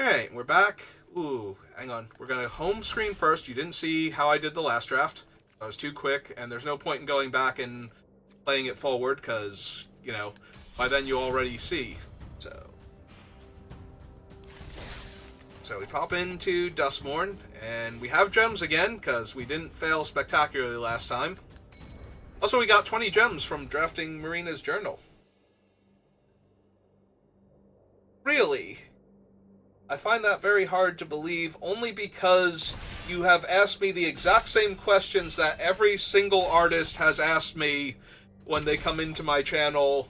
Alright, we're back. Ooh, hang on. We're going to home screen first. You didn't see how I did the last draft. I was too quick, and there's no point in going back and playing it forward, because, by then you already see. So we pop into Duskmourn, and we have gems again, because we didn't fail spectacularly last time. Also, we got 20 gems from drafting Marina's journal. Really? I find that very hard to believe, only because you have asked me the exact same questions that every single artist has asked me when they come into my channel.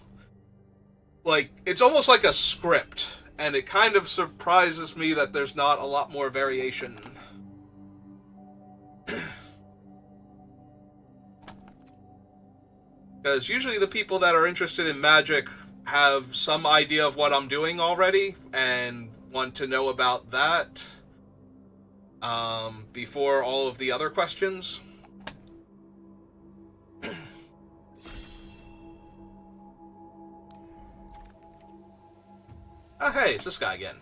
Like, it's almost like a script, and it kind of surprises me that there's not a lot more variation. Because usually the people that are interested in Magic have some idea of what I'm doing already, and want to know about that before all of the other questions. Oh, hey, it's this guy again.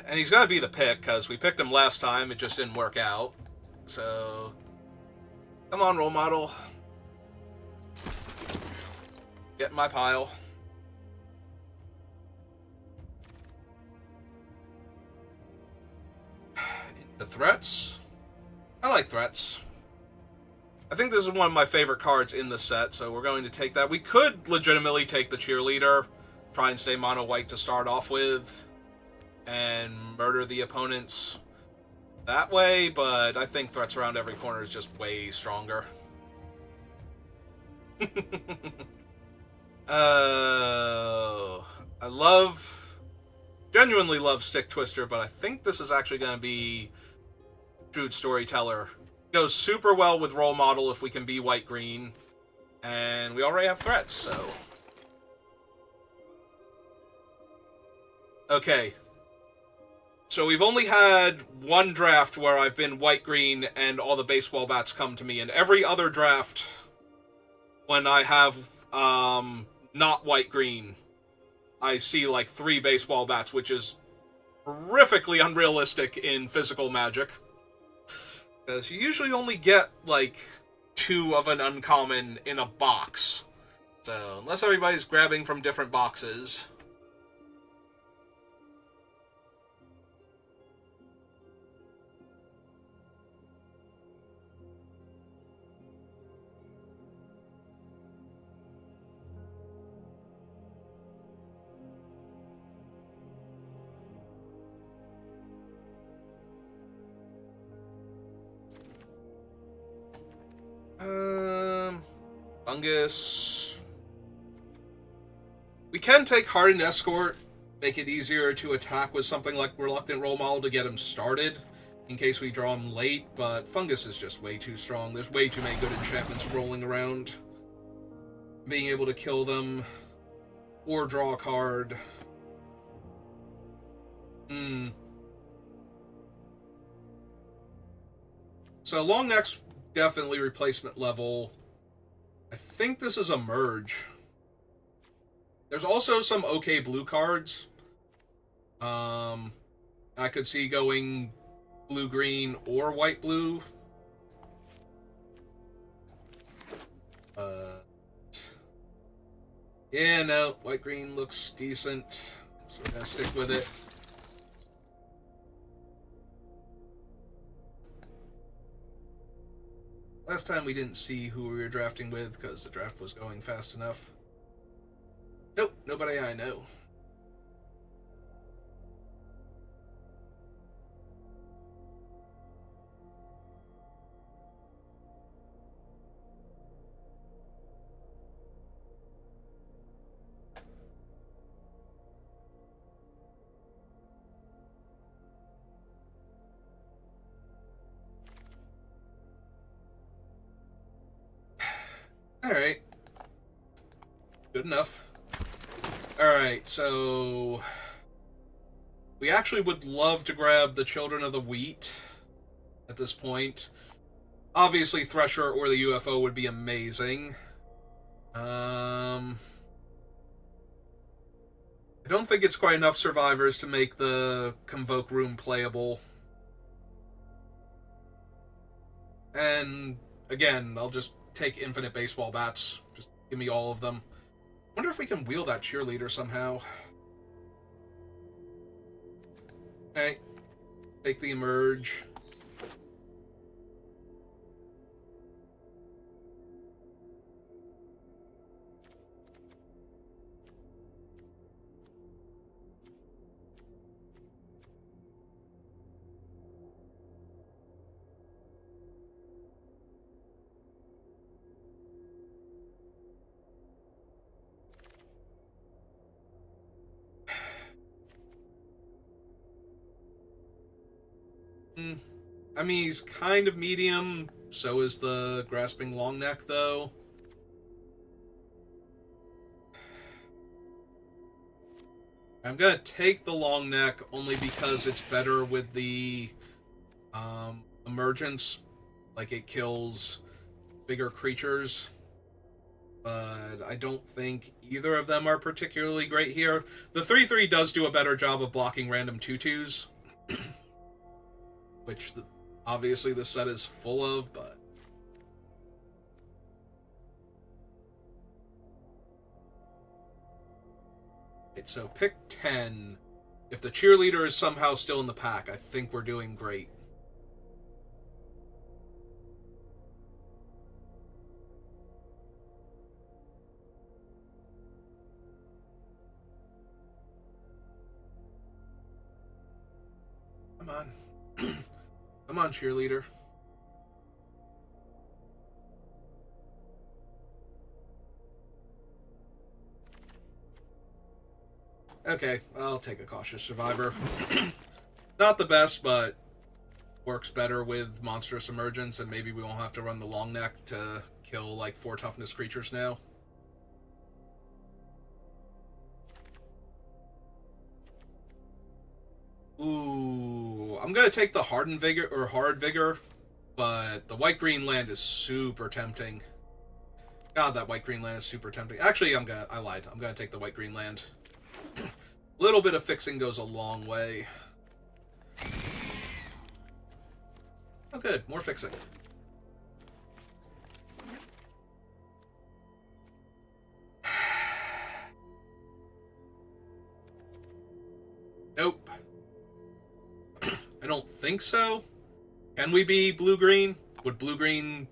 And he's going to be the pick, because we picked him last time, it just didn't work out. So, come on, role model. Get in my pile. The threats? I like threats. I think this is one of my favorite cards in the set, so we're going to take that. We could legitimately take the cheerleader, try and stay mono white to start off with, and murder the opponents that way, but I think threats around every corner is just way stronger. I genuinely love Stick Twister, but I think this is actually going to be Shrewd Storyteller. Goes super well with Role Model if we can be white-green, and we already have threats, so... Okay. So we've only had one draft where I've been white-green and all the baseball bats come to me, and every other draft, when I have, not white-green, I see, like, 3 baseball bats, which is horrifically unrealistic in physical Magic. Because you usually only get, like, 2 of an uncommon in a box. So, unless everybody's grabbing from different boxes... Fungus. We can take Hardened Escort, make it easier to attack with something like Reluctant Role Model to get him started, in case we draw him late, but Fungus is just way too strong. There's way too many good enchantments rolling around. Being able to kill them, or draw a card. So Long Neck's definitely replacement level. I think this is a merge. There's also some okay blue cards. I could see going blue-green or white-blue. Yeah, no, white-green looks decent, so we're gonna stick with it. Last time we didn't see who we were drafting with because the draft was going fast enough. Nope, nobody I know. Alright. Good enough. Alright, so... we actually would love to grab the Children of the Wheat at this point. Obviously, Thresher or the UFO would be amazing. I don't think it's quite enough survivors to make the Convoke room playable. And, again, I'll just take infinite baseball bats. Just give me all of them. I wonder if we can wheel that cheerleader somehow. Okay. Take the emerge. I mean, he's kind of medium. So is the Grasping Longneck, though. I'm gonna take the Longneck only because it's better with the emergence. Like, it kills bigger creatures. But I don't think either of them are particularly great here. The 3/3 does do a better job of blocking random 2/2s. Which, obviously, this set is full of, but... Right, so pick 10. If the cheerleader is somehow still in the pack, I think we're doing great. Come on. Come on, cheerleader. Okay, I'll take a Cautious Survivor. Not the best, but works better with Monstrous Emergence, and maybe we won't have to run the Long Neck to kill, like, 4 toughness creatures now. Ooh, I'm gonna take the Hardened Vigor, or Hard Vigor, but the white-green land is super tempting. God, that white-green land is super tempting. Actually, I lied. I'm gonna take the white-green land. A little bit of fixing goes a long way. Oh, good. More fixing. Nope. I don't think so. Can we be blue-green? Would blue-green...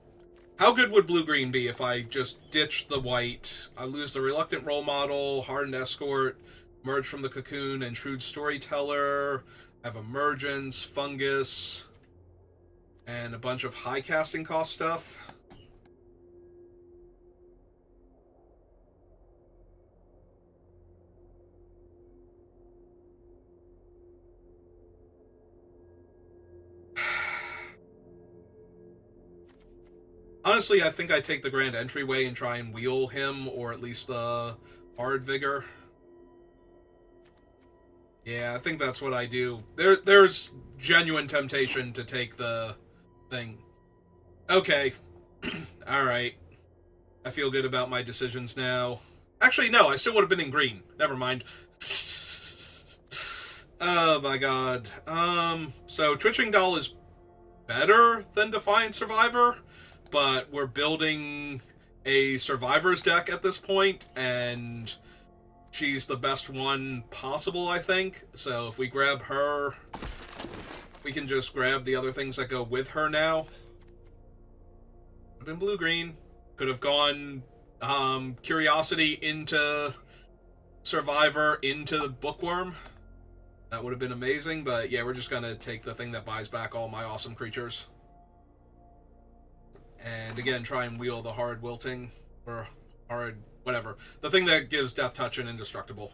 How good would blue-green be if I just ditch the white? I lose the Reluctant Role Model, Hardened Escort, Emerge from the Cocoon, and Shrewd Storyteller. I have Emergence, Fungus, and a bunch of high casting cost stuff. Honestly, I think I take the Grand Entryway and try and wheel him, or at least the Hard Vigor. Yeah, I think that's what I do. There's genuine temptation to take the thing. Okay. Alright. I feel good about my decisions now. Actually, no, I still would have been in green. Never mind. Oh my god. So Twitching Doll is better than Defiant Survivor, but we're building a Survivors deck at this point, and she's the best one possible, I think. So if we grab her, we can just grab the other things that go with her now. Could have been blue-green. Could have gone Curiosity into Survivor into the Bookworm. That would have been amazing, but yeah, we're just going to take the thing that buys back all my awesome creatures. And again, try and wheel the Hard Wilting, or Hard... whatever. The thing that gives Death Touch and Indestructible.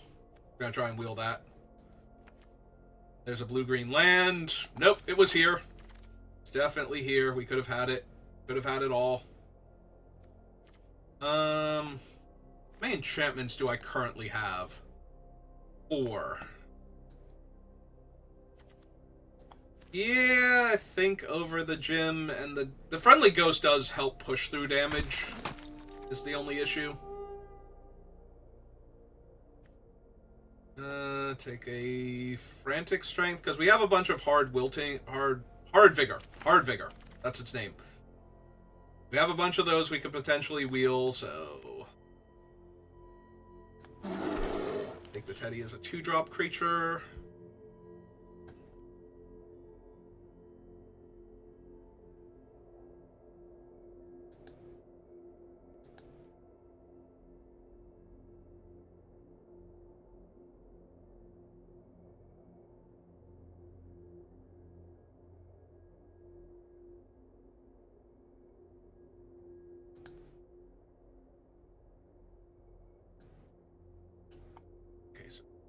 We're going to try and wheel that. There's a blue-green land. Nope, it was here. It's definitely here. We could have had it. Could have had it all. How many enchantments do I currently have? 4. Yeah, I think over the gym, and the Friendly Ghost does help push through damage, is the only issue. Take a frantic strength because we have a bunch of hard vigor. Hard vigor. That's its name. We have a bunch of those we could potentially wheel, so take the Teddy as a 2-drop creature.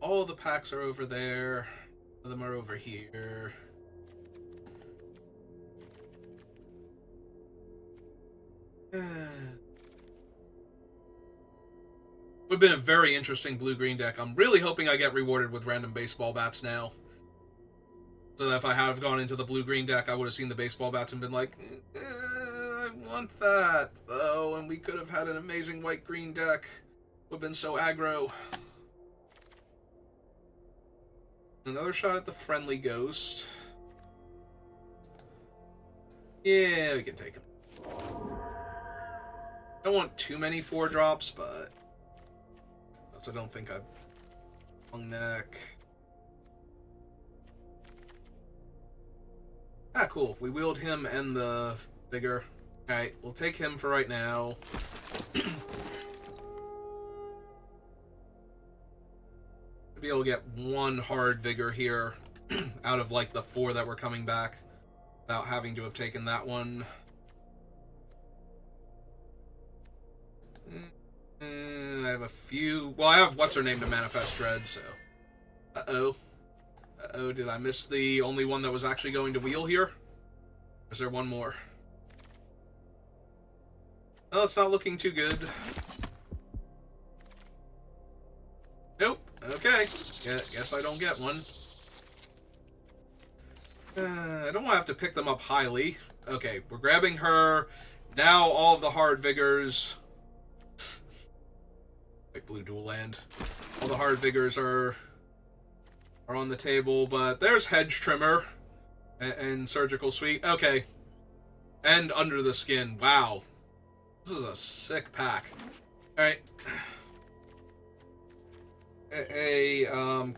All the packs are over there. Some of them are over here. Would have been a very interesting blue-green deck. I'm really hoping I get rewarded with random baseball bats now. So that if I had gone into the blue-green deck, I would have seen the baseball bats and been like, I want that, though, and we could have had an amazing white-green deck. Would have been so aggro. Another shot at the friendly ghost. Yeah, we can take him. I don't want too many 4-drops, but I don't think I've long neck. Ah, cool. We wheeled him and the vigor. Alright, we'll take him for right now. Be able to get 1 hard vigor here out of like the 4 that were coming back without having to have taken that one. I have a few. Well, I have what's her name to manifest dread, so. Uh-oh, did I miss the only one that was actually going to wheel here? Or is there one more? Oh, it's not looking too good. Nope. Okay. Yeah, guess I don't get one. I don't want to have to pick them up highly. Okay, we're grabbing her. Now all of the hard vigors. Like blue dual land. All the hard vigors are on the table, but there's hedge trimmer and surgical suite. Okay. And under the skin. Wow. This is a sick pack. Alright.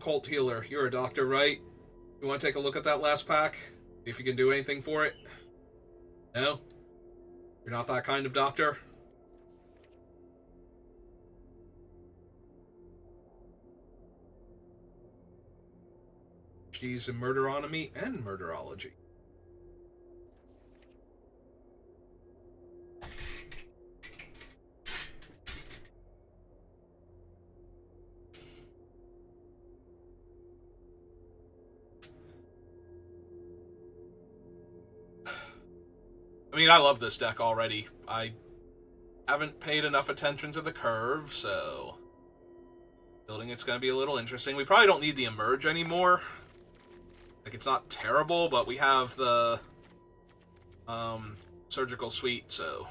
Cult healer. You're a doctor, right? You want to take a look at that last pack? See if you can do anything for it? No? You're not that kind of doctor? She's in murderonomy and murderology. I mean, I love this deck already. I haven't paid enough attention to the curve, so building it's going to be a little interesting. We probably don't need the emerge anymore. Like, it's not terrible, but we have the surgical suite, so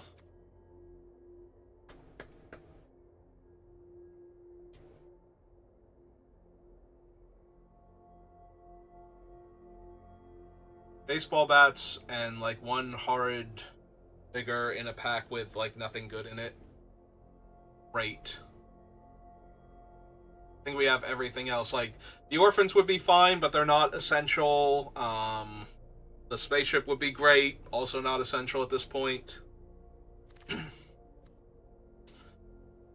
baseball bats and like 1 horrid vigor in a pack with like nothing good in it. Great. I think we have everything else. Like, the orphans would be fine, but they're not essential. The spaceship would be great, also not essential at this point.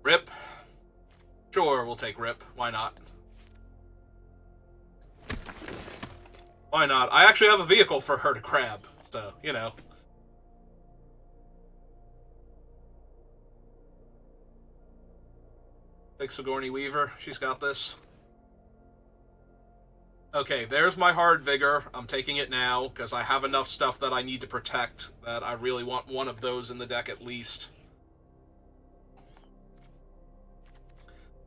Rip. Sure, we'll take Rip. Why not? Why not? I actually have a vehicle for her to grab, so, you know. Take Sigourney Weaver. She's got this. Okay, there's my hard vigor. I'm taking it now, because I have enough stuff that I need to protect that I really want one of those in the deck at least.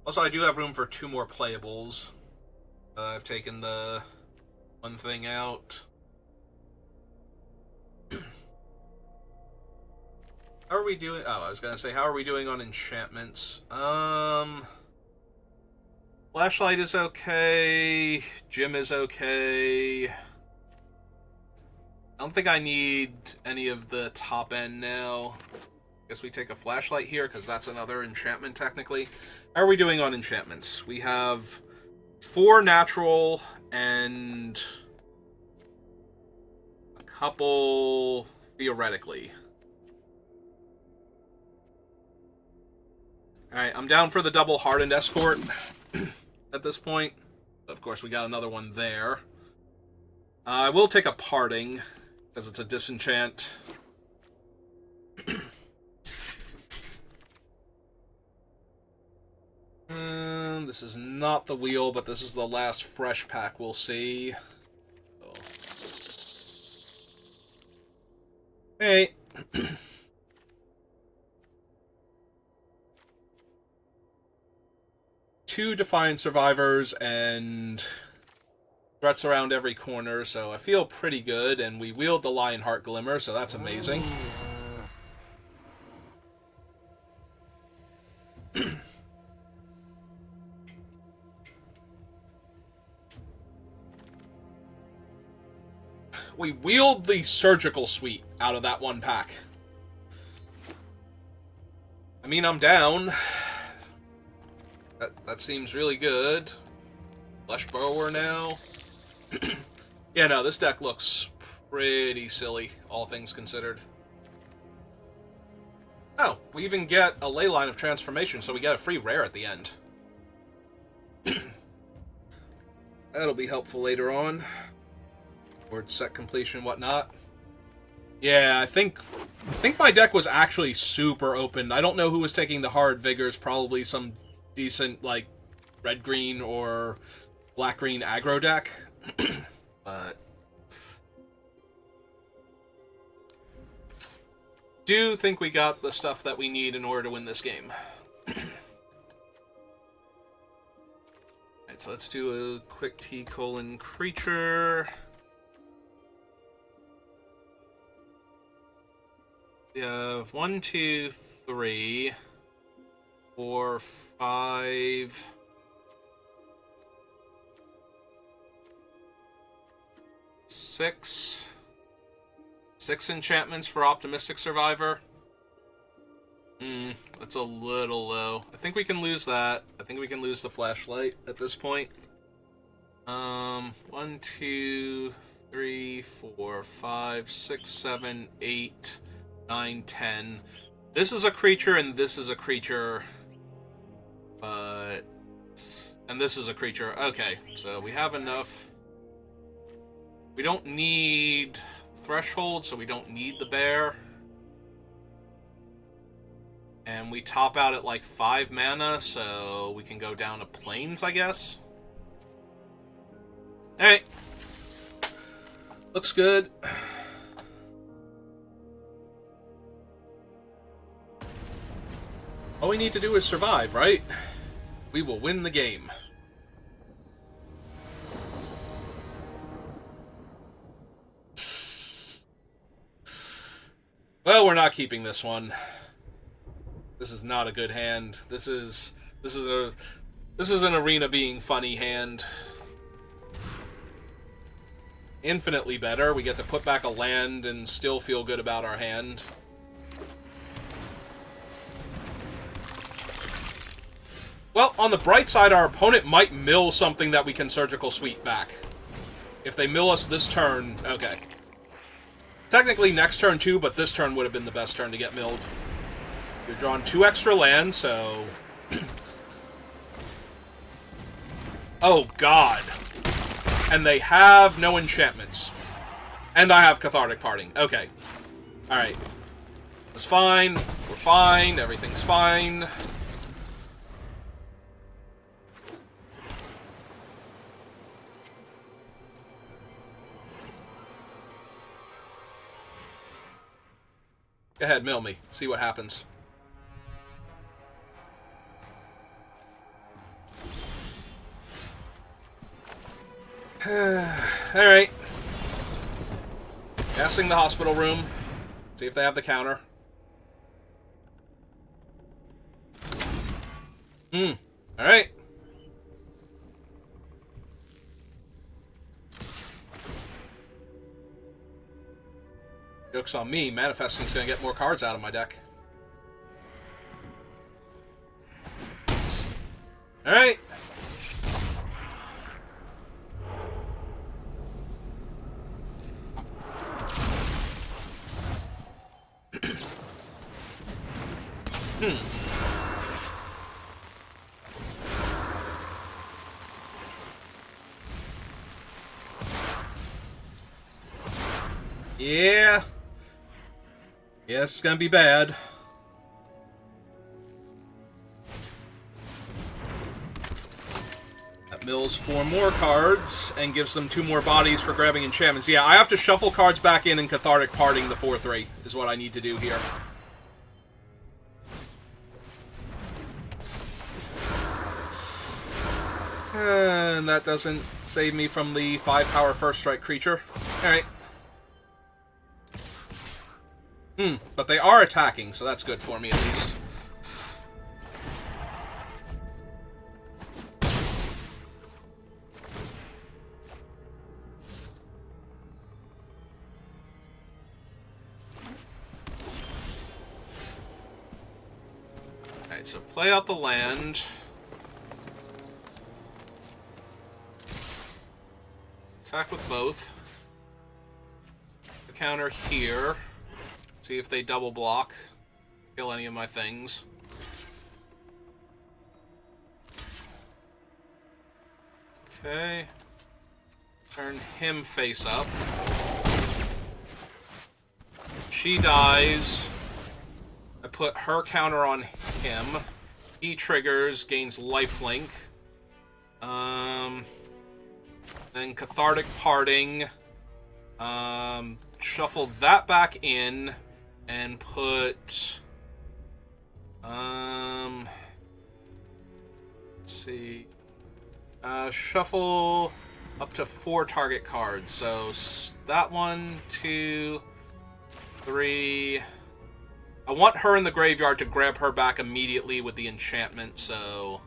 Also, I do have room for 2 more playables. I've taken the one thing out. How are we doing? Oh, I was gonna say, how are we doing on enchantments? Well, Flashlight is okay. Gym is okay. I don't think I need any of the top end now. Guess we take a flashlight here, because that's another enchantment, technically. How are we doing on enchantments? We have 4 natural and a couple theoretically. Alright, I'm down for the double hardened escort at this point. Of course, we got another one there. I will take a parting, because it's a disenchant. This is not the wheel, but this is the last fresh pack we'll see. So. Hey. 2 Defiant Survivors and threats around every corner, so I feel pretty good, and we wield the Lionheart Glimmer, so that's amazing. We wield the Surgical Suite out of that one pack. I mean, I'm down. That seems really good. Flesh Borrower now. Yeah, no, this deck looks pretty silly, all things considered. Oh, we even get a Ley Line of Transformation, so we get a free rare at the end. That'll be helpful later on. Board set completion and whatnot. Yeah, I think my deck was actually super open. I don't know who was taking the hard vigors, probably some decent, like, red-green or black-green aggro deck. But do think we got the stuff that we need in order to win this game. Alright, so let's do a quick T:(creature). We have 1, 2, 3, 4, 5, 6 enchantments for Optimistic Survivor. That's a little low. I think we can lose that. I think we can lose the flashlight at this point. 1, 2, 3, 4, 5, 6, 7, 8, 9, 10. This is a creature, and this is a creature. And this is a creature. Okay, so we have enough. We don't need Threshold, so we don't need the bear. And we top out at like 5 mana, so we can go down to Plains, I guess. Alright. Looks good. All we need to do is survive, right? We will win the game. Well, we're not keeping this one. This is not a good hand. This is an arena being funny hand. Infinitely better. We get to put back a land and still feel good about our hand. Well, on the bright side, our opponent might mill something that we can Surgical Suite back. If they mill us this turn, okay. Technically next turn too, but this turn would have been the best turn to get milled. We've drawn 2 extra lands, so... Oh, God. And they have no enchantments. And I have Cathartic Parting. Okay. Alright. It's fine. We're fine. Everything's fine. Go ahead, mill me. See what happens. Alright. Casting the hospital room. See if they have the counter. Alright. Joke's on me. Manifesting's gonna get more cards out of my deck. Alright. Yeah. Yeah, this is gonna be bad. That mills 4 more cards and gives them 2 more bodies for grabbing enchantments. Yeah, I have to shuffle cards back in and Cathartic Parting the 4/3 is what I need to do here. And that doesn't save me from the 5-power first strike creature. Alright. But they are attacking, so that's good for me at least. Alright, so play out the land. Attack with both. The counter here. See if they double block. Kill any of my things. Okay. Turn him face up. She dies. I put her counter on him. He triggers, gains lifelink. Then Cathartic Parting. Shuffle that back in. And put... let's see... shuffle up to 4 target cards. So, that 1, 2, 3... I want her in the graveyard to grab her back immediately with the enchantment, so...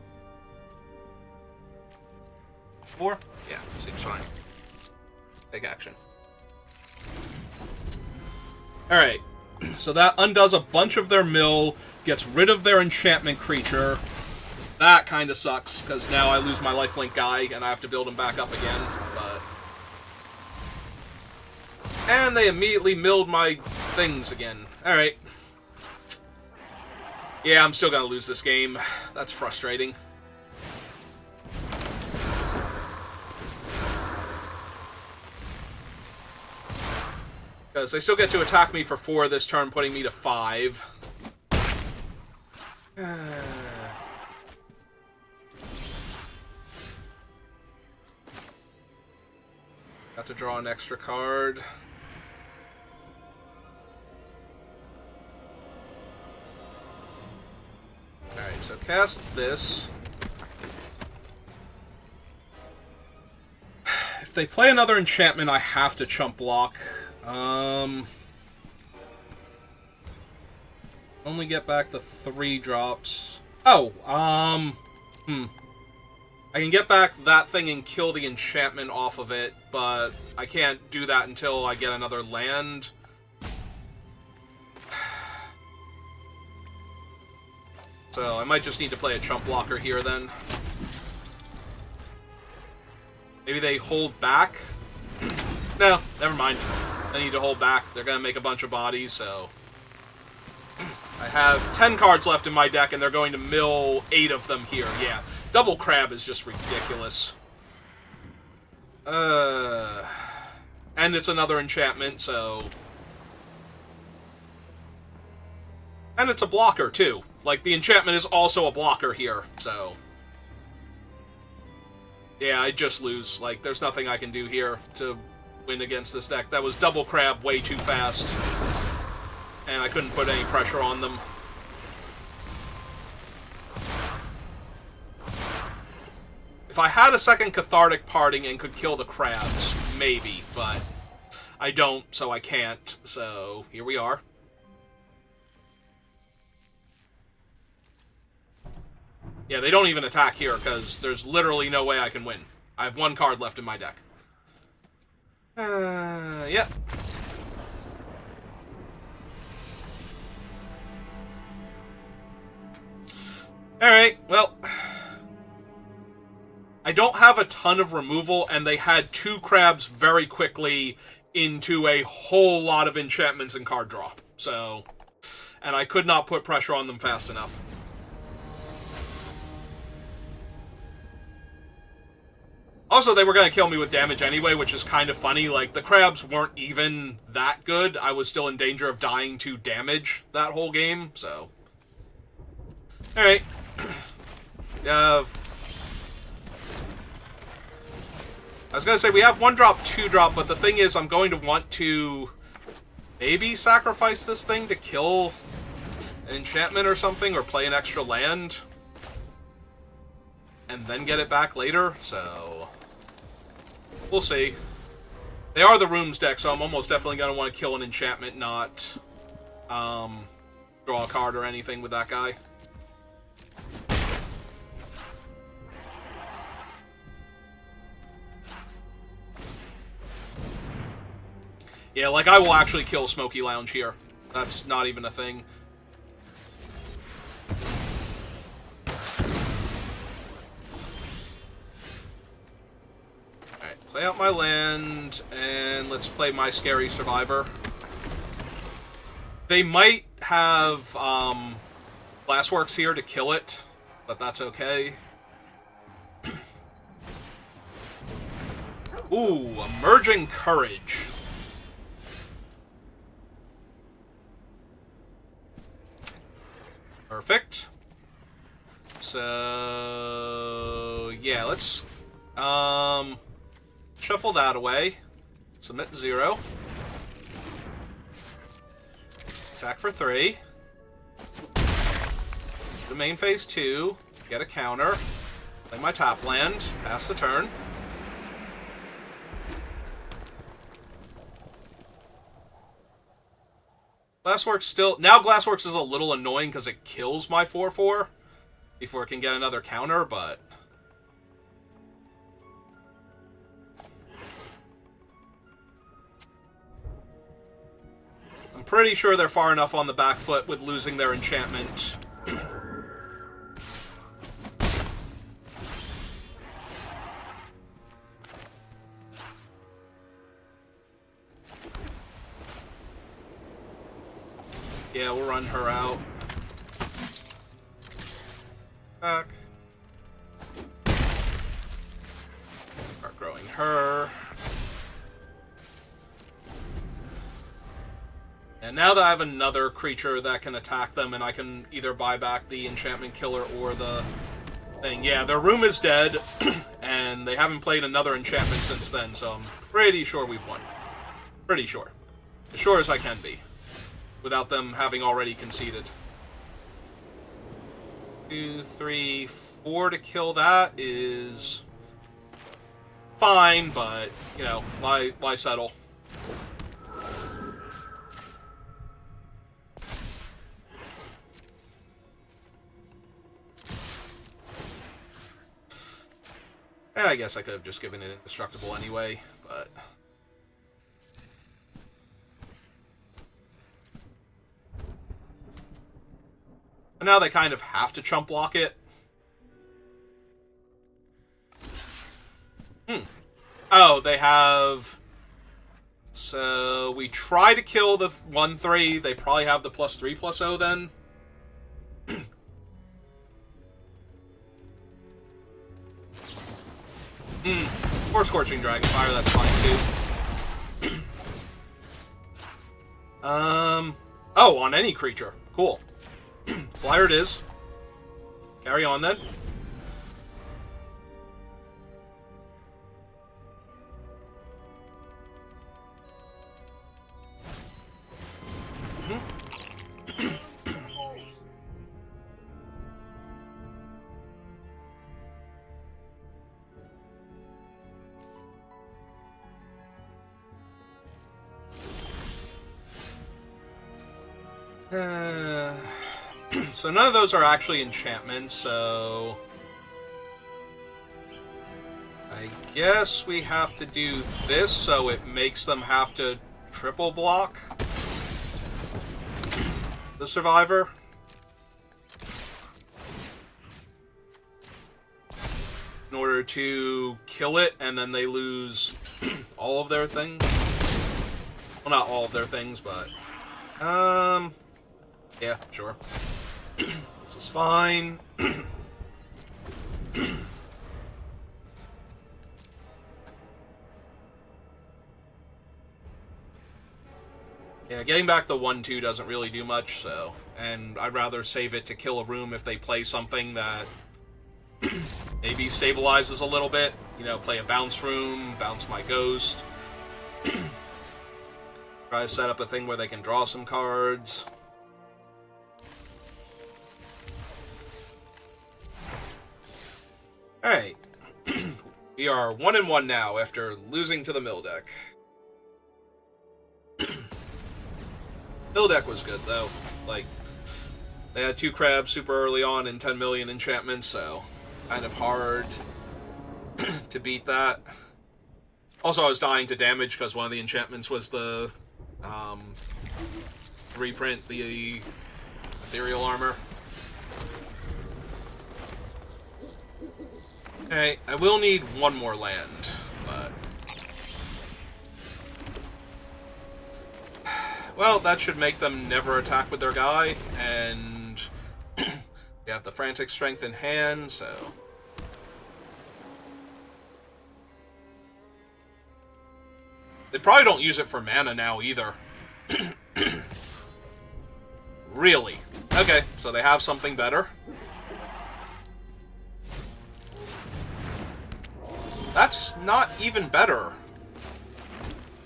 4? Yeah, seems fine. Take action. Alright. So that undoes a bunch of their mill, gets rid of their enchantment creature. That kind of sucks, because now I lose my lifelink guy, and I have to build him back up again, but... And they immediately milled my things again. Alright. Yeah, I'm still gonna lose this game. That's frustrating. Because they still get to attack me for 4 this turn, putting me to 5. Got to draw an extra card. Alright, so cast this. If they play another enchantment, I have to chump block. Only get back the 3 drops. Oh, I can get back that thing and kill the enchantment off of it, but I can't do that until I get another land. So I might just need to play a chump blocker here then. Maybe they hold back? No, never mind. I need to hold back. They're going to make a bunch of bodies, so... I have 10 cards left in my deck, and they're going to mill 8 of them here. Yeah, double crab is just ridiculous. And it's another enchantment, so... And it's a blocker, too. Like, the enchantment is also a blocker here, so... Yeah, I just lose. Like, there's nothing I can do here to win against this deck. That was double crab way too fast. And I couldn't put any pressure on them. If I had a second Cathartic Parting and could kill the crabs, maybe, but I don't, so I can't. So, here we are. Yeah, they don't even attack here, because there's literally no way I can win. I have 1 card left in my deck. Yep. Alright, well... I don't have a ton of removal, and they had 2 crabs very quickly into a whole lot of enchantments and card draw. So... And I could not put pressure on them fast enough. Also, they were going to kill me with damage anyway, which is kind of funny. Like, the crabs weren't even that good. I was still in danger of dying to damage that whole game, so... Alright. I was going to say, we have 1-drop, 2-drop, but the thing is, I'm going to want to maybe sacrifice this thing to kill an enchantment or something, or play an extra land, and then get it back later, so... We'll see. They are the rooms deck, so I'm almost definitely going to want to kill an enchantment, not draw a card or anything with that guy. Yeah, like, I will actually kill Smoky Lounge here. That's not even a thing. Alright, play out my land, and let's play my Scary Survivor. They might have, Glassworks here to kill it, but that's okay. Ooh, Emerging Courage. Perfect. So, yeah, let's, shuffle that away. Submit 0. Attack for 3. The main phase 2. Get a counter. Play my top land. Pass the turn. Glassworks still... Now Glassworks is a little annoying because it kills my 4/4 before it can get another counter, but... I'm pretty sure they're far enough on the back foot with losing their enchantment. Yeah, we'll run her out. Back. Start growing her. And now that I have another creature that can attack them, and I can either buy back the enchantment killer or the thing. Yeah, their room is dead, and they haven't played another enchantment since then, so I'm pretty sure we've won. Pretty sure. As sure as I can be. Without them having already conceded. 2, 3, 4 to kill that is fine, but, you know, why settle? I guess I could have just given it indestructible anyway, but... And now they kind of have to chump block it. Oh, they have... So, we try to kill the 1/3. They probably have the +3/0 then. Or Scorching Dragonfire, that's fine too. Oh, on any creature. Cool. Flyer it is. Carry on then. So none of those are actually enchantments, so... I guess we have to do this so it makes them have to triple block the Survivor. in order to kill it, and then they lose all of their things. Well, not all of their things, but... yeah, sure. This is fine. Yeah, getting back the 1-2 doesn't really do much, so... And I'd rather save it to kill a room if they play something that maybe stabilizes a little bit. You know, play a bounce room, bounce my ghost. Try to set up a thing where they can draw some cards. Alright. We are 1-1 now after losing to the mill deck. Mill deck was good, though. Like, they had 2 crabs super early on and 10 million enchantments, so kind of hard to beat that. Also, I was dying to damage because one of the enchantments was the reprint, the ethereal armor. Okay, I will need one more land, but... Well, that should make them never attack with their guy, and we have the Frantic Strength in hand, so... They probably don't use it for mana now, either. Really? Okay, so they have something better. That's not even better.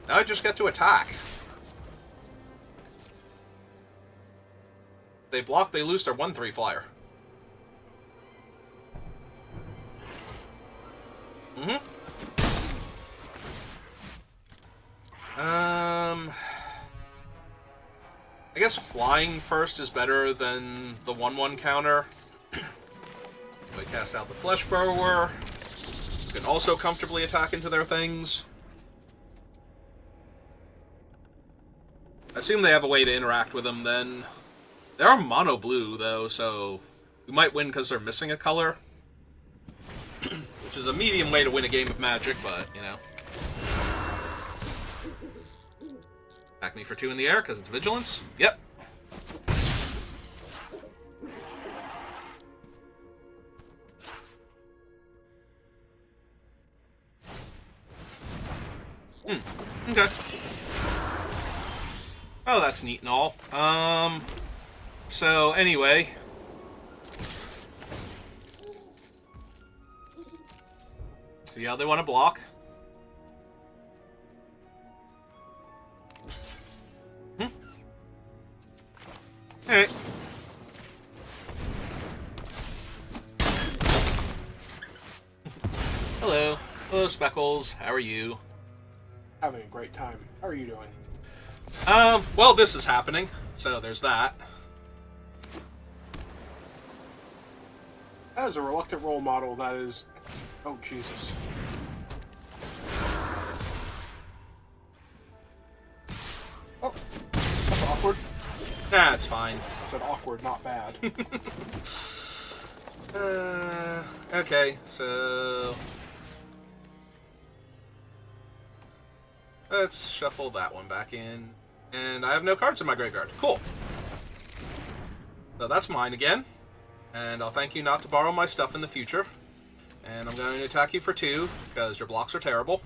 Now I just get to attack. They block, they lose their 1/3 flyer. I guess flying first is better than the 1/1 counter. So I cast out the Flesh Burrower. You can also comfortably attack into their things. I assume they have a way to interact with them then. They are mono blue, though, so we might win because they're missing a color. Which is a medium way to win a game of Magic, but, you know. Attack me for 2 in the air because it's Vigilance. Yep. Okay. Oh, that's neat and all. So, anyway. See how they want to block. Alright. Hello. Hello, Speckles. How are you? Having a great time. How are you doing? Well, this is happening, so there's that. As a reluctant role model, that is... Oh, Jesus. Oh, that's awkward. Nah, it's fine. I said awkward, not bad. Okay, so... Let's shuffle that one back in. And I have no cards in my graveyard. Cool. So that's mine again. And I'll thank you not to borrow my stuff in the future. And I'm going to attack you for 2, because your blocks are terrible.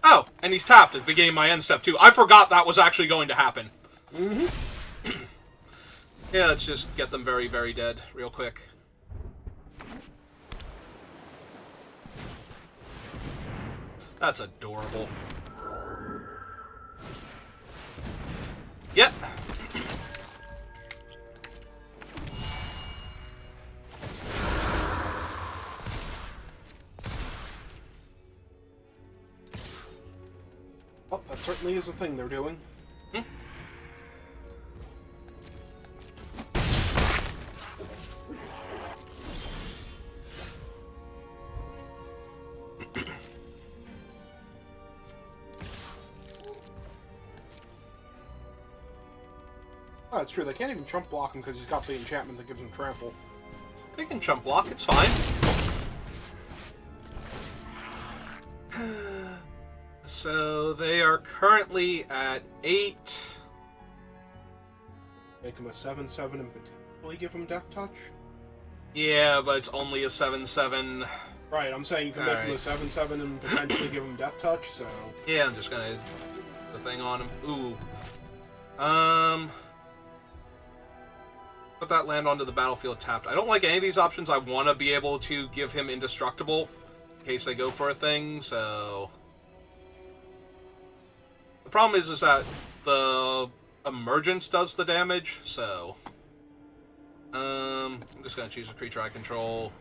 Oh, and he's tapped at the beginning of my end step, too. I forgot that was actually going to happen. Yeah, let's just get them very, very dead real quick. That's adorable. Yep. Well, that certainly is a thing they're doing. Oh, it's true. They can't even chump block him because he's got the enchantment that gives him trample. They can chump block, it's fine. So they are currently at 8. Make him a 7/7 and potentially give him Death Touch? Yeah, but it's only a 7/7. Right, I'm saying you can make him a 7/7 and potentially give him Death Touch, so... Yeah, I'm just gonna... the thing on him. Ooh. Put that land onto the battlefield tapped. I don't like any of these options. I want to be able to give him indestructible in case they go for a thing, so... The problem is that the emergence does the damage, so... I'm just gonna choose a creature I control.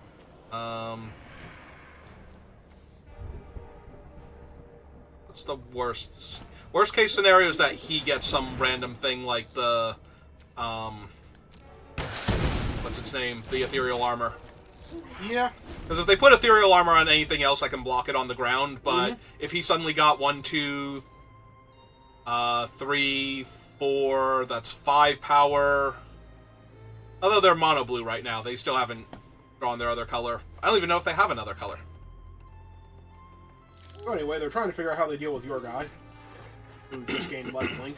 What's the worst? Worst case scenario is that he gets some random thing like the, what's its name? The ethereal armor. Yeah. Because if they put ethereal armor on anything else, I can block it on the ground, but if he suddenly got 1, 2, 3, 4, that's 5 power. Although they're mono blue right now, they still haven't drawn their other color. I don't even know if they have another color. So anyway, they're trying to figure out how they deal with your guy, who just gained lifelink.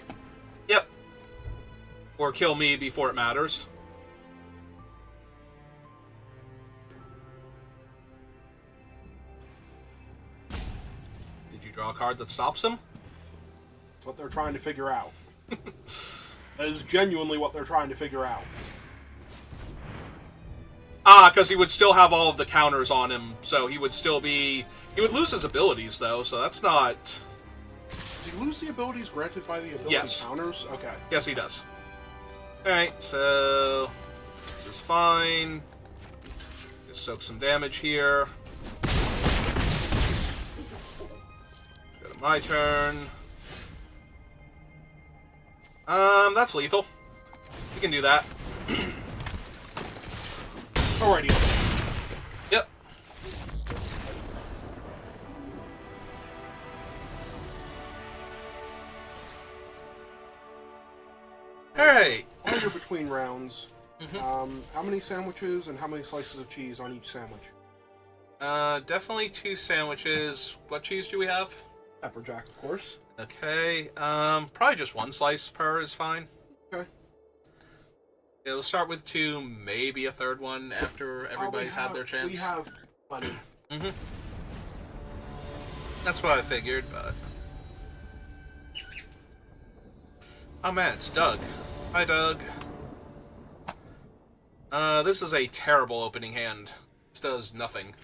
Yep. Or kill me before it matters. Did you draw a card that stops him? That's what they're trying to figure out. That is genuinely what they're trying to figure out. Ah, because he would still have all of the counters on him, so he would still be... He would lose his abilities, though, so that's not... Does he lose the abilities granted by the ability counters? Okay. Yes, he does. Alright, so... This is fine. Just soak some damage here. Go to my turn. That's lethal. You can do that. Alrighty. Yep. Alright. While you're between rounds, how many sandwiches and how many slices of cheese on each sandwich? Definitely 2 sandwiches. What cheese do we have? Pepper jack, of course. Okay, probably just 1 slice per is fine. Okay. Yeah, we'll start with 2, maybe a 3rd one after everybody's had their chance. We have plenty. That's what I figured, but... Oh man, it's Doug. Hi, Doug. This is a terrible opening hand. This does nothing.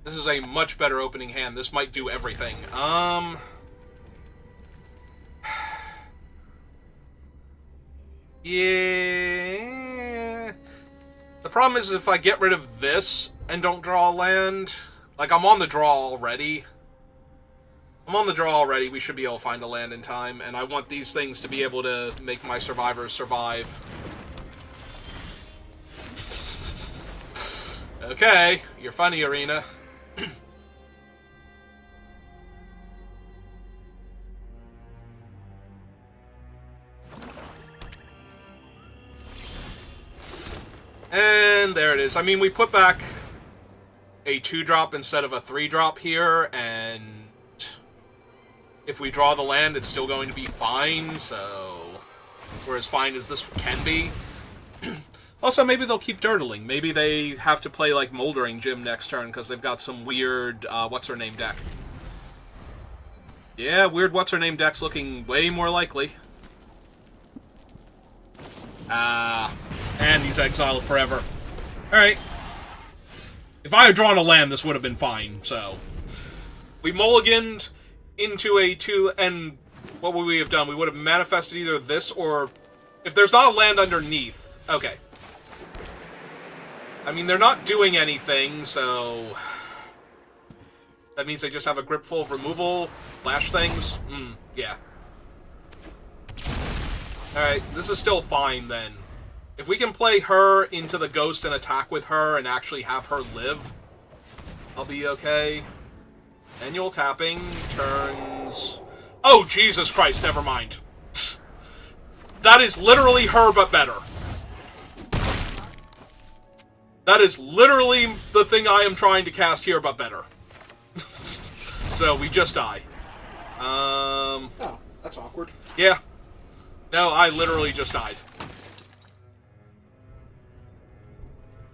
This is a much better opening hand. This might do everything. Yeah. The problem is if I get rid of this and don't draw a land, like I'm on the draw already. We should be able to find a land in time, and I want these things to be able to make my survivors survive. Okay, you're funny, Arena. And there it is. I mean, we put back a 2-drop instead of a 3-drop here, and if we draw the land, it's still going to be fine, so... We're as fine as this can be. Also, maybe they'll keep dirtling. Maybe they have to play, like, Moldering Gym next turn, because they've got some weird, what's-her-name deck. Yeah, weird what's-her-name deck's looking way more likely. And he's exiled forever. Alright. If I had drawn a land, this would have been fine, so... We mulliganed into a 2, and what would we have done? We would have manifested either this or... If there's not a land underneath... Okay. I mean, they're not doing anything, so... That means they just have a grip full of removal, flash things. Yeah. Alright, this is still fine, then. If we can play her into the ghost and attack with her and actually have her live, I'll be okay. Annual tapping turns Oh, Jesus Christ, never mind. That is literally her, but better. That is literally the thing I am trying to cast here, but better. So, we just die. Oh, that's awkward. Yeah. No, I literally just died.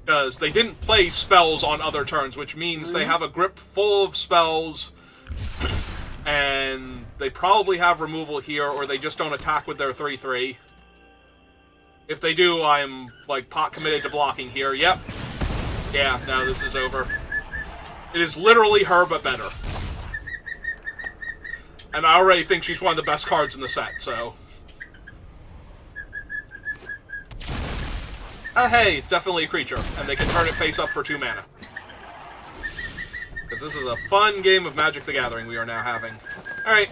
Because they didn't play spells on other turns, which means they have a grip full of spells, and they probably have removal here, or they just don't attack with their 3/3. If they do, I'm, like, pot committed to blocking here. Yep. Yeah, no, this is over. It is literally her, but better. And I already think she's one of the best cards in the set, so... hey, it's definitely a creature, and they can turn it face up for 2 mana. Because this is a fun game of Magic the Gathering we are now having. Alright.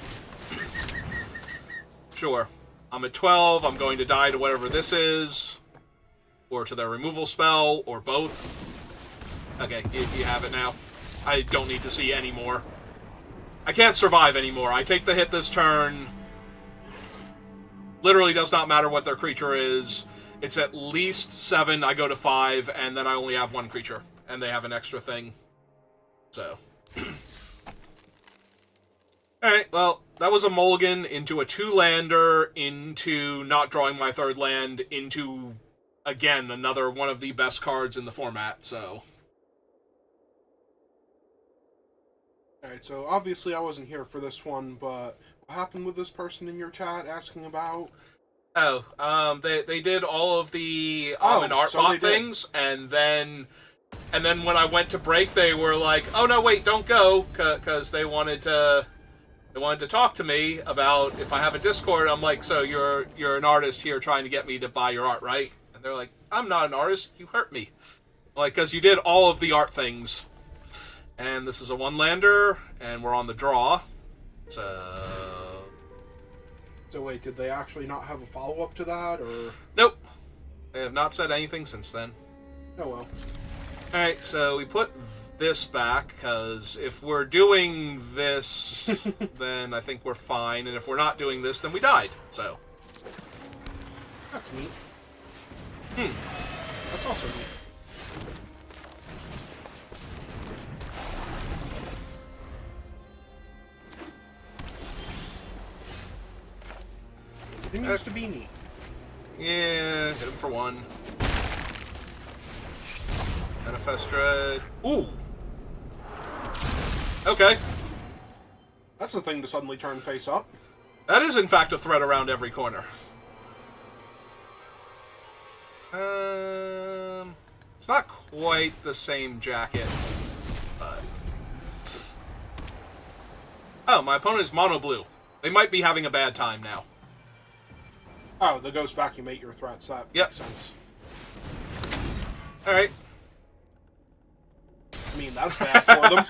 Sure. I'm at 12, I'm going to die to whatever this is, or to their removal spell, or both. Okay, you have it now. I don't need to see any more. I can't survive anymore. I take the hit this turn. Literally does not matter what their creature is. It's at least 7, I go to 5, and then I only have 1 creature. And they have an extra thing. So. Alright, well, that was a mulligan into a 2-lander, into not drawing my 3rd land, into, again, another one of the best cards in the format, so... Alright, so obviously I wasn't here for this one, but what happened with this person in your chat asking about? Oh, they did all of the and art so bot things, and then when I went to break, they were like, "Oh no, wait, don't go," because they wanted to talk to me about if I have a Discord. I'm like, "So you're an artist here trying to get me to buy your art, right?" And they're like, "I'm not an artist. You hurt me." Like, because you did all of the art things. And this is a 1-lander, and we're on the draw. So wait, did they actually not have a follow-up to that, or...? Nope. They have not said anything since then. Oh well. Alright, so we put this back, because if we're doing this, then I think we're fine, and if we're not doing this, then we died, so... That's neat. That's also neat. Continues to be neat. Yeah, hit him for 1. Manifest Dread. Ooh! Okay. That's a thing to suddenly turn face up. That is, in fact, a threat around every corner. It's not quite the same jacket, but... Oh, my opponent is mono blue. They might be having a bad time now. Oh, the Ghost Vacuum ate your threats. That makes sense. Alright. I mean, that's bad for them.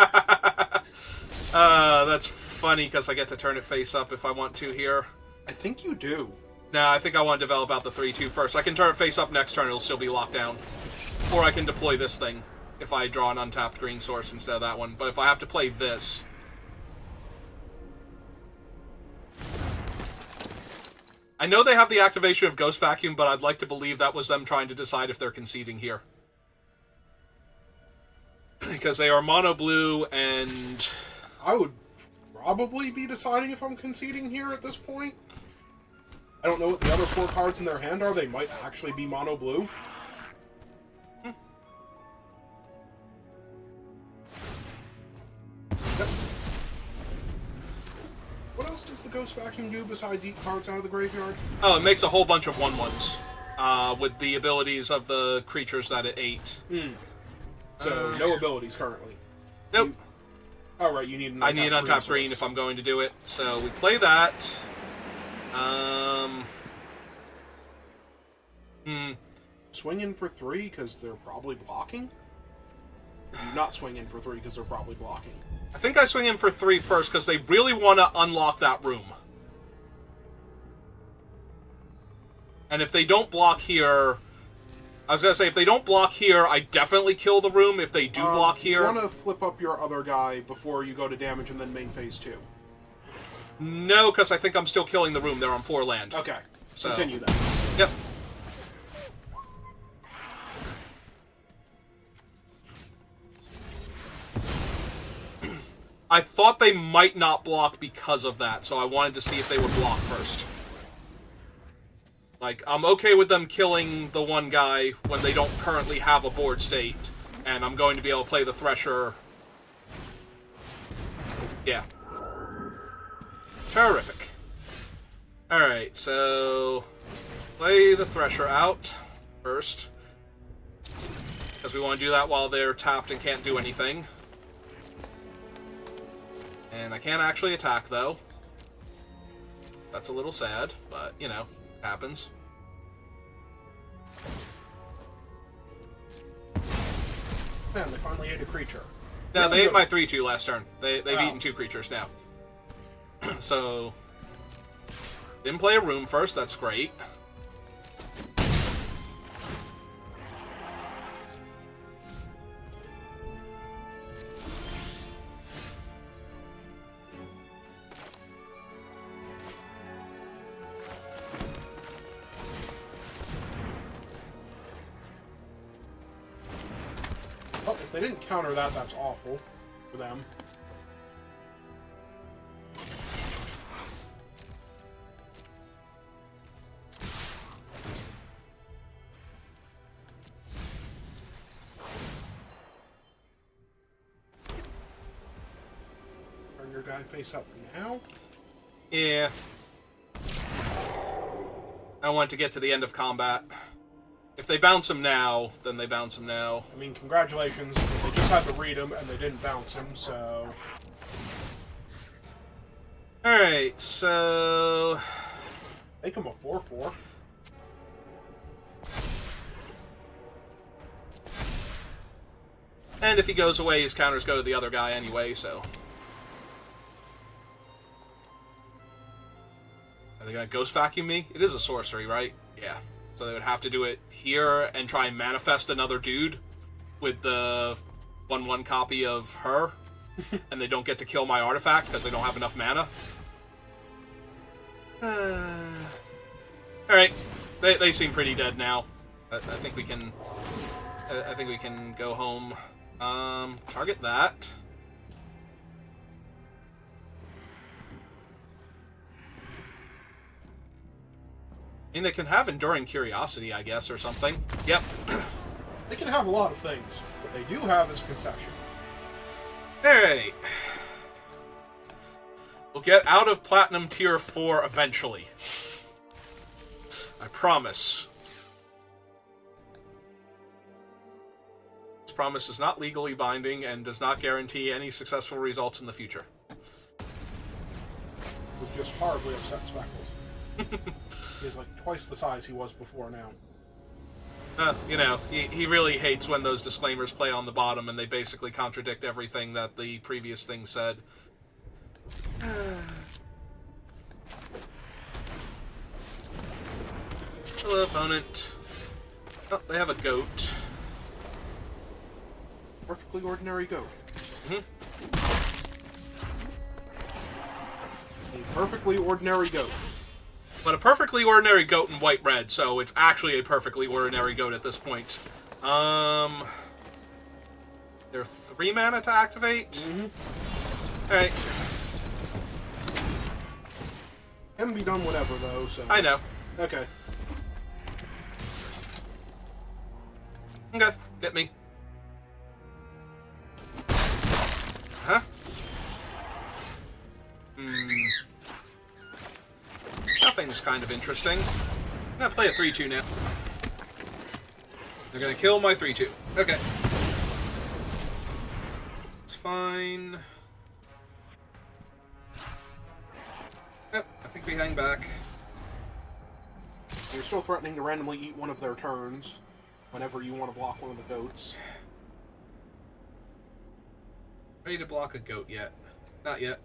That's funny, because I get to turn it face up if I want to here. I think you do. Nah, I think I want to develop out the 3/2 first. I can turn it face up next turn, it'll still be locked down. Or I can deploy this thing, if I draw an untapped green source instead of that one. But if I have to play this... I know they have the activation of Ghost Vacuum, but I'd like to believe that was them trying to decide if they're conceding here. Because they are mono blue, and... I would probably be deciding if I'm conceding here at this point. I don't know what the other 4 cards in their hand are. They might actually be mono blue. Yep. What else does the Ghost Vacuum do besides eat cards out of the graveyard? Oh, it makes a whole bunch of 1/1s. With the abilities of the creatures that it ate. So, no abilities currently. Nope. Oh, right, you need an I need an untapped green if I'm going to do it. So, we play that. Swing in for 3 because they're probably blocking? Or do you not swing in for 3 because they're probably blocking? I think I swing in for 3 first because they really want to unlock that room. And if they don't block here... I was going to say, if they don't block here, I definitely kill the room. If they do block here... You want to flip up your other guy before you go to damage and then main phase 2. No, because I think I'm still killing the room there on 4 land. Okay. So, Continue then. Yep. I thought they might not block because of that, so I wanted to see if they would block first. Like, I'm okay with them killing the one guy when they don't currently have a board state, and I'm going to be able to play the Thresher. Yeah. Terrific. Alright, so play the Thresher out first, because we want to do that while they're tapped and can't do anything. And I can't actually attack, though. That's a little sad, but, you know, happens. Man, they finally ate a creature. No, they ate my 3-2 last turn. They've eaten 2 creatures now. So, didn't play a room first, that's great. Well, if they didn't counter that, that's awful for them. Turn your guy face up now. Yeah. I want to get to the end of combat. If they bounce him now, then they bounce him now. I mean, congratulations. They just had to read him, and they didn't bounce him, so... Alright, so... Make him a 4/4. And if he goes away, his counters go to the other guy anyway, so... Are they gonna Ghost Vacuum me? It is a sorcery, right? Yeah. So they would have to do it here and try and manifest another dude with the 1/1 copy of her. And they don't get to kill my artifact because they don't have enough mana. Alright. They seem pretty dead now. I think we can... I think we can go home. Target that. I mean, they can have Enduring Curiosity, I guess, or something. Yep. They can have a lot of things. What they do have is a concession. Alright. We'll get out of Platinum Tier 4 eventually. I promise. This promise is not legally binding and does not guarantee any successful results in the future. Would just horribly upset Speckles. He's like twice the size he was before now. You know, he really hates when those disclaimers play on the bottom and they basically contradict everything that the previous thing said. Hello, opponent. Oh, they have a goat. Perfectly ordinary goat. A perfectly ordinary goat. But a perfectly ordinary goat in white-red, so it's actually a perfectly ordinary goat at this point. They're 3 mana to activate? Alright. Can be done whenever, though, so... I know. Okay. Okay, get me. Huh? Nothing's kind of interesting. I'm gonna play a 3-2 now. They're gonna kill my 3-2. Okay. It's fine. Yep, I think we hang back. You're still threatening to randomly eat one of their turns whenever you want to block one of the goats. Ready to block a goat yet? Not yet.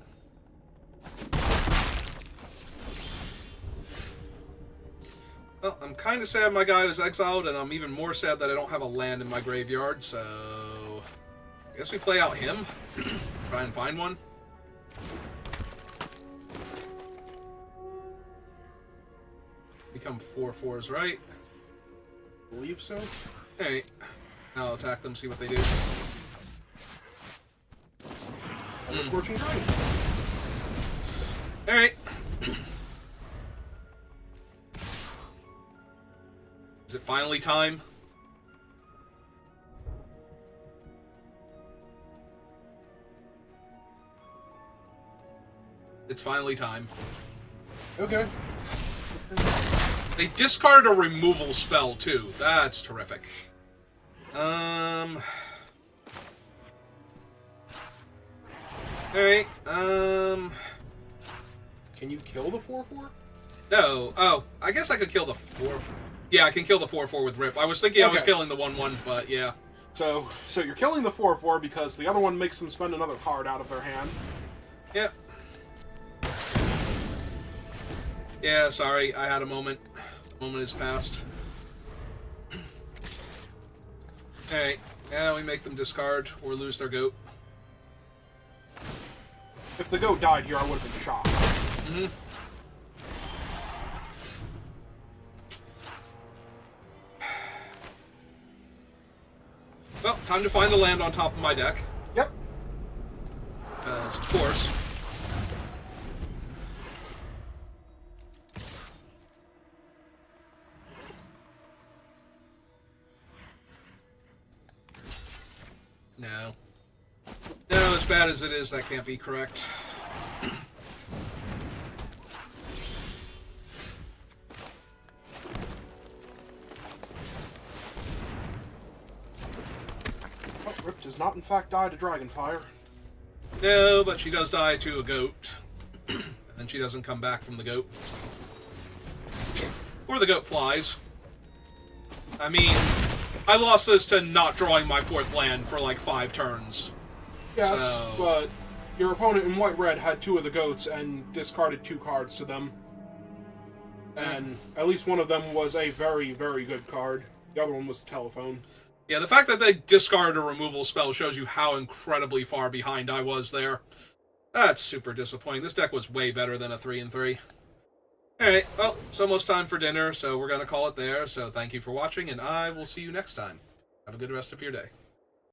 Well, I'm kind of sad my guy was exiled, and I'm even more sad that I don't have a land in my graveyard, so... I guess we play out him. Try and find one. become 4/4s, right? I believe so. Alright. Now I'll attack them, see what they do. And the Scorching Drain. Alright. Is it finally time? It's finally time. Okay. They discard a removal spell, too. That's terrific. Alright, Can you kill the 4/4? No. Oh, I guess I could kill the 4. Yeah, I can kill the 4/4 with Rip. I was thinking I was killing the 1/1, but yeah. So you're killing the 4/4 because the other one makes them spend another card out of their hand. Yep. Yeah, sorry, I had a moment. The moment has passed. Alright, yeah, we make them discard or lose their goat. If the goat died here, I would have been shocked. Mm-hmm. Well, time to find a land on top of my deck. Yep. Because, of course. No. No, as bad as it is, that can't be correct. Oh, Rip does not, in fact, die to Dragonfire. No, but she does die to a goat. And then she doesn't come back from the goat. Or the goat flies. I mean, I lost this to not drawing my 4th land for like 5 turns. Yes, So... but your opponent in white-red had 2 of the goats and discarded 2 cards to them. And at least one of them was a very, very good card. The other one was Telephone. Yeah, the fact that they discard a removal spell shows you how incredibly far behind I was there. That's super disappointing. This deck was way better than a 3-3. Alright, well, it's almost time for dinner, so we're going to call it there. So thank you for watching, and I will see you next time. Have a good rest of your day.